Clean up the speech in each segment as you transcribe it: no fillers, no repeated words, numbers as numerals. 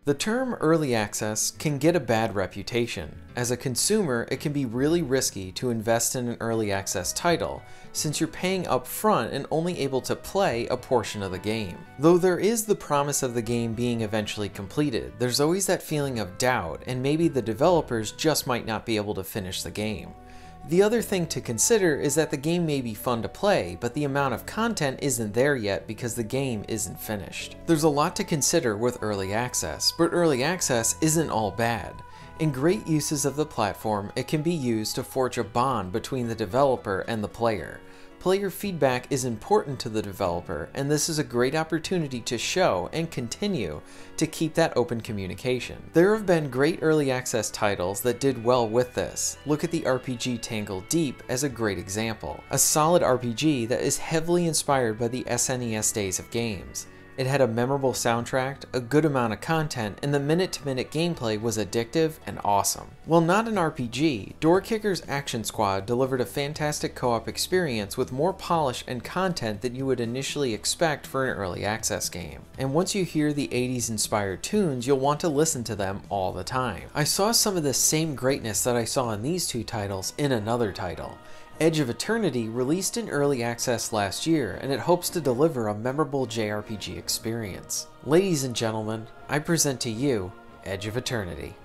The term early access can get a bad reputation. As a consumer, it can be really risky to invest in an early access title, since you're paying up front and only able to play a portion of the game. Though there is the promise of the game being eventually completed, there's always that feeling of doubt, and maybe the developers just might not be able to finish the game. The other thing to consider is that the game may be fun to play, but the amount of content isn't there yet because the game isn't finished. There's a lot to consider with early access, but early access isn't all bad. In great uses of the platform, it can be used to forge a bond between the developer and the player. Player feedback is important to the developer, and this is a great opportunity to show and continue to keep that open communication. There have been great early access titles that did well with this. Look at the RPG Tangled Deep as a great example. A solid RPG that is heavily inspired by the SNES days of games. It had a memorable soundtrack, a good amount of content, and the minute-to-minute gameplay was addictive and awesome. While not an RPG, Doorkicker's Action Squad delivered a fantastic co-op experience with more polish and content than you would initially expect for an early access game. And once you hear the 80s inspired tunes, you'll want to listen to them all the time. I saw some of the same greatness that I saw in these two titles in another title. Edge of Eternity released in early access last year, and it hopes to deliver a memorable JRPG experience. Ladies and gentlemen, I present to you Edge of Eternity.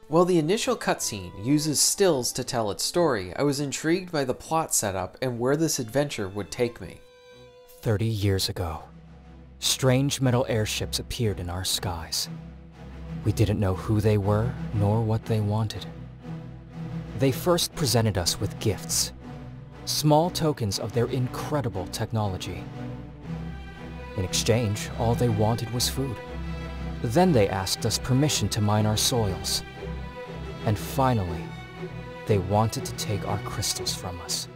While the initial cutscene uses stills to tell its story, I was intrigued by the plot setup and where this adventure would take me. 30 years ago, strange metal airships appeared in our skies. We didn't know who they were, nor what they wanted. They first presented us with gifts, small tokens of their incredible technology. In exchange, all they wanted was food. Then they asked us permission to mine our soils. And finally, they wanted to take our crystals from us.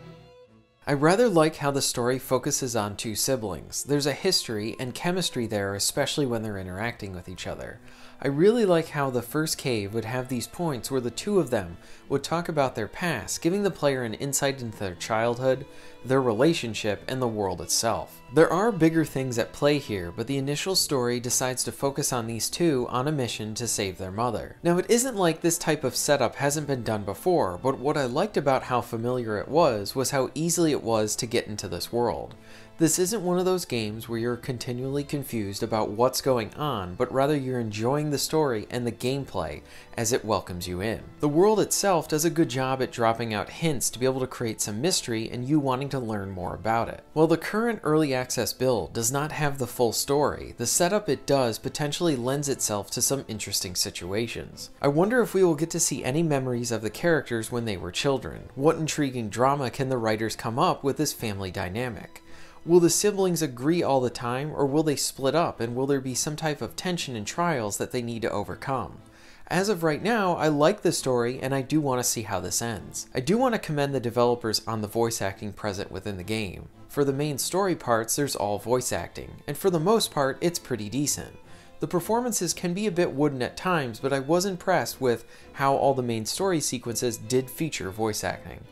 I rather like how the story focuses on two siblings. There's a history and chemistry there, especially when they're interacting with each other. I really like how the first cave would have these points where the two of them would talk about their past, giving the player an insight into their childhood, their relationship, and the world itself. There are bigger things at play here, but the initial story decides to focus on these two on a mission to save their mother. Now, it isn't like this type of setup hasn't been done before, but what I liked about how familiar it was how easily it was to get into this world. This isn't one of those games where you're continually confused about what's going on, but rather you're enjoying the story and the gameplay as it welcomes you in. The world itself does a good job at dropping out hints to be able to create some mystery and you wanting to learn more about it. While the current early access build does not have the full story, the setup it does potentially lends itself to some interesting situations. I wonder if we will get to see any memories of the characters when they were children. What intriguing drama can the writers come up with this family dynamic? Will the siblings agree all the time, or will they split up, and will there be some type of tension and trials that they need to overcome? As of right now, I like the story, and I do want to see how this ends. I do want to commend the developers on the voice acting present within the game. For the main story parts, there's all voice acting, and for the most part, it's pretty decent. The performances can be a bit wooden at times, but I was impressed with how all the main story sequences did feature voice acting.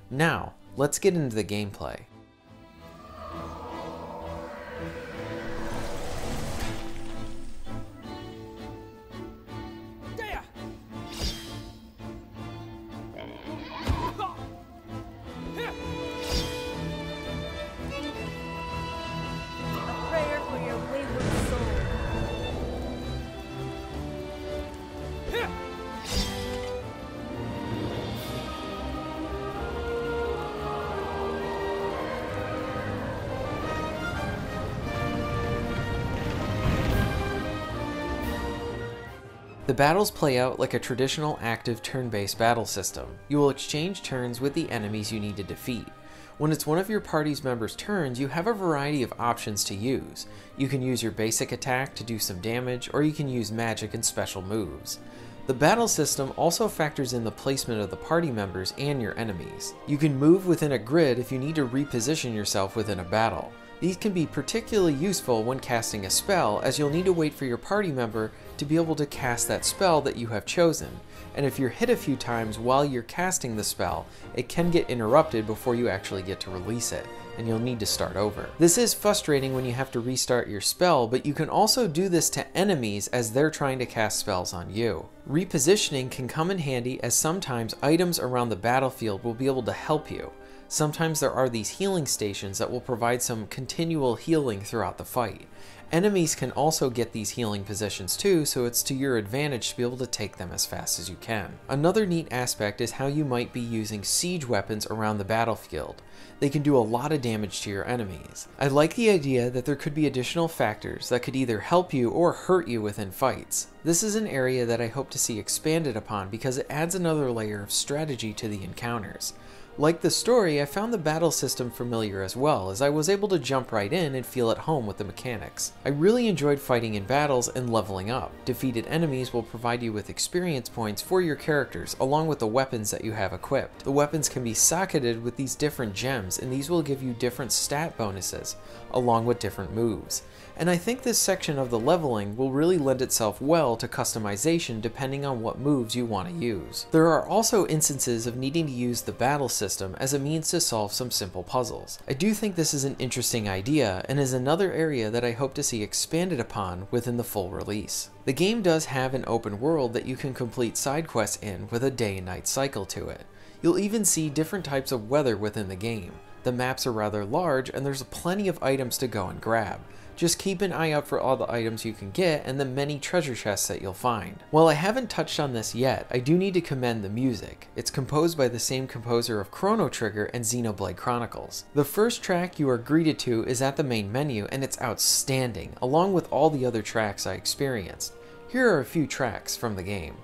Now, let's get into the gameplay. The battles play out like a traditional active turn-based battle system. You will exchange turns with the enemies you need to defeat. When it's one of your party's members' turns, you have a variety of options to use. You can use your basic attack to do some damage, or you can use magic and special moves. The battle system also factors in the placement of the party members and your enemies. You can move within a grid if you need to reposition yourself within a battle. These can be particularly useful when casting a spell, as you'll need to wait for your party member to be able to cast that spell that you have chosen, and if you're hit a few times while you're casting the spell, it can get interrupted before you actually get to release it, and you'll need to start over. This is frustrating when you have to restart your spell, but you can also do this to enemies as they're trying to cast spells on you. Repositioning can come in handy, as sometimes items around the battlefield will be able to help you. Sometimes there are these healing stations that will provide some continual healing throughout the fight. Enemies can also get these healing positions too, so it's to your advantage to be able to take them as fast as you can. Another neat aspect is how you might be using siege weapons around the battlefield. They can do a lot of damage to your enemies. I like the idea that there could be additional factors that could either help you or hurt you within fights. This is an area that I hope to see expanded upon because it adds another layer of strategy to the encounters. Like the story, I found the battle system familiar as well, as I was able to jump right in and feel at home with the mechanics. I really enjoyed fighting in battles and leveling up. Defeated enemies will provide you with experience points for your characters, along with the weapons that you have equipped. The weapons can be socketed with these different gems, and these will give you different stat bonuses, along with different moves. And I think this section of the leveling will really lend itself well to customization depending on what moves you want to use. There are also instances of needing to use the battle system as a means to solve some simple puzzles. I do think this is an interesting idea and is another area that I hope to see expanded upon within the full release. The game does have an open world that you can complete side quests in with a day and night cycle to it. You'll even see different types of weather within the game. The maps are rather large and there's plenty of items to go and grab. Just keep an eye out for all the items you can get and the many treasure chests that you'll find. While I haven't touched on this yet, I do need to commend the music. It's composed by the same composer of Chrono Trigger and Xenoblade Chronicles. The first track you are greeted to is at the main menu and it's outstanding, along with all the other tracks I experienced. Here are a few tracks from the game.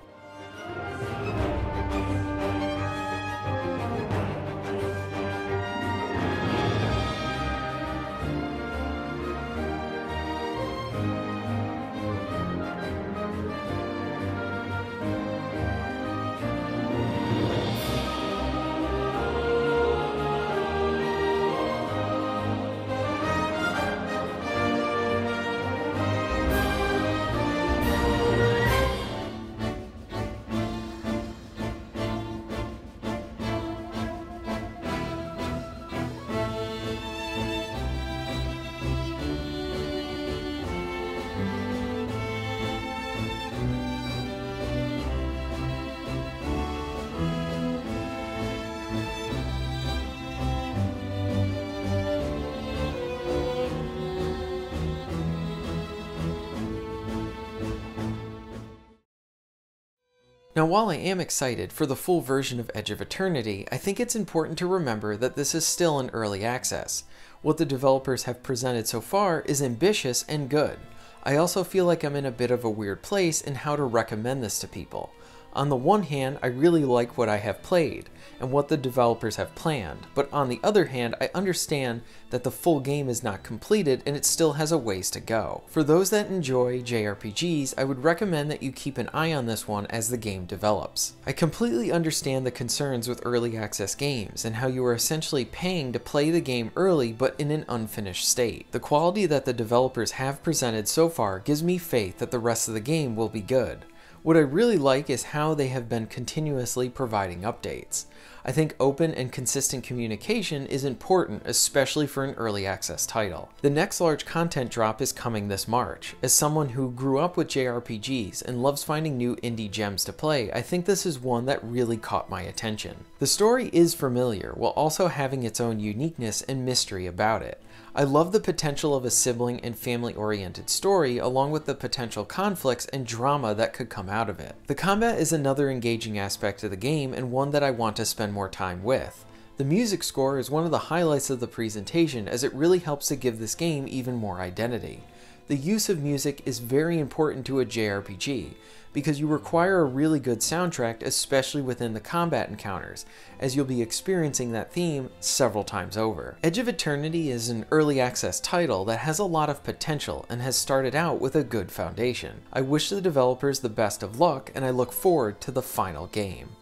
Now, while I am excited for the full version of Edge of Eternity, I think it's important to remember that this is still in early access. What the developers have presented so far is ambitious and good. I also feel like I'm in a bit of a weird place in how to recommend this to people. On the one hand, I really like what I have played and what the developers have planned, but on the other hand, I understand that the full game is not completed and it still has a ways to go. For those that enjoy JRPGs, I would recommend that you keep an eye on this one as the game develops. I completely understand the concerns with early access games and how you are essentially paying to play the game early but in an unfinished state. The quality that the developers have presented so far gives me faith that the rest of the game will be good. What I really like is how they have been continuously providing updates. I think open and consistent communication is important, especially for an early access title. The next large content drop is coming this March. As someone who grew up with JRPGs and loves finding new indie gems to play, I think this is one that really caught my attention. The story is familiar, while also having its own uniqueness and mystery about it. I love the potential of a sibling and family-oriented story, along with the potential conflicts and drama that could come out of it. The combat is another engaging aspect of the game and one that I want to spend more time with. The music score is one of the highlights of the presentation, as it really helps to give this game even more identity. The use of music is very important to a JRPG, because you require a really good soundtrack, especially within the combat encounters, as you'll be experiencing that theme several times over. Edge of Eternity is an early access title that has a lot of potential and has started out with a good foundation. I wish the developers the best of luck, and I look forward to the final game.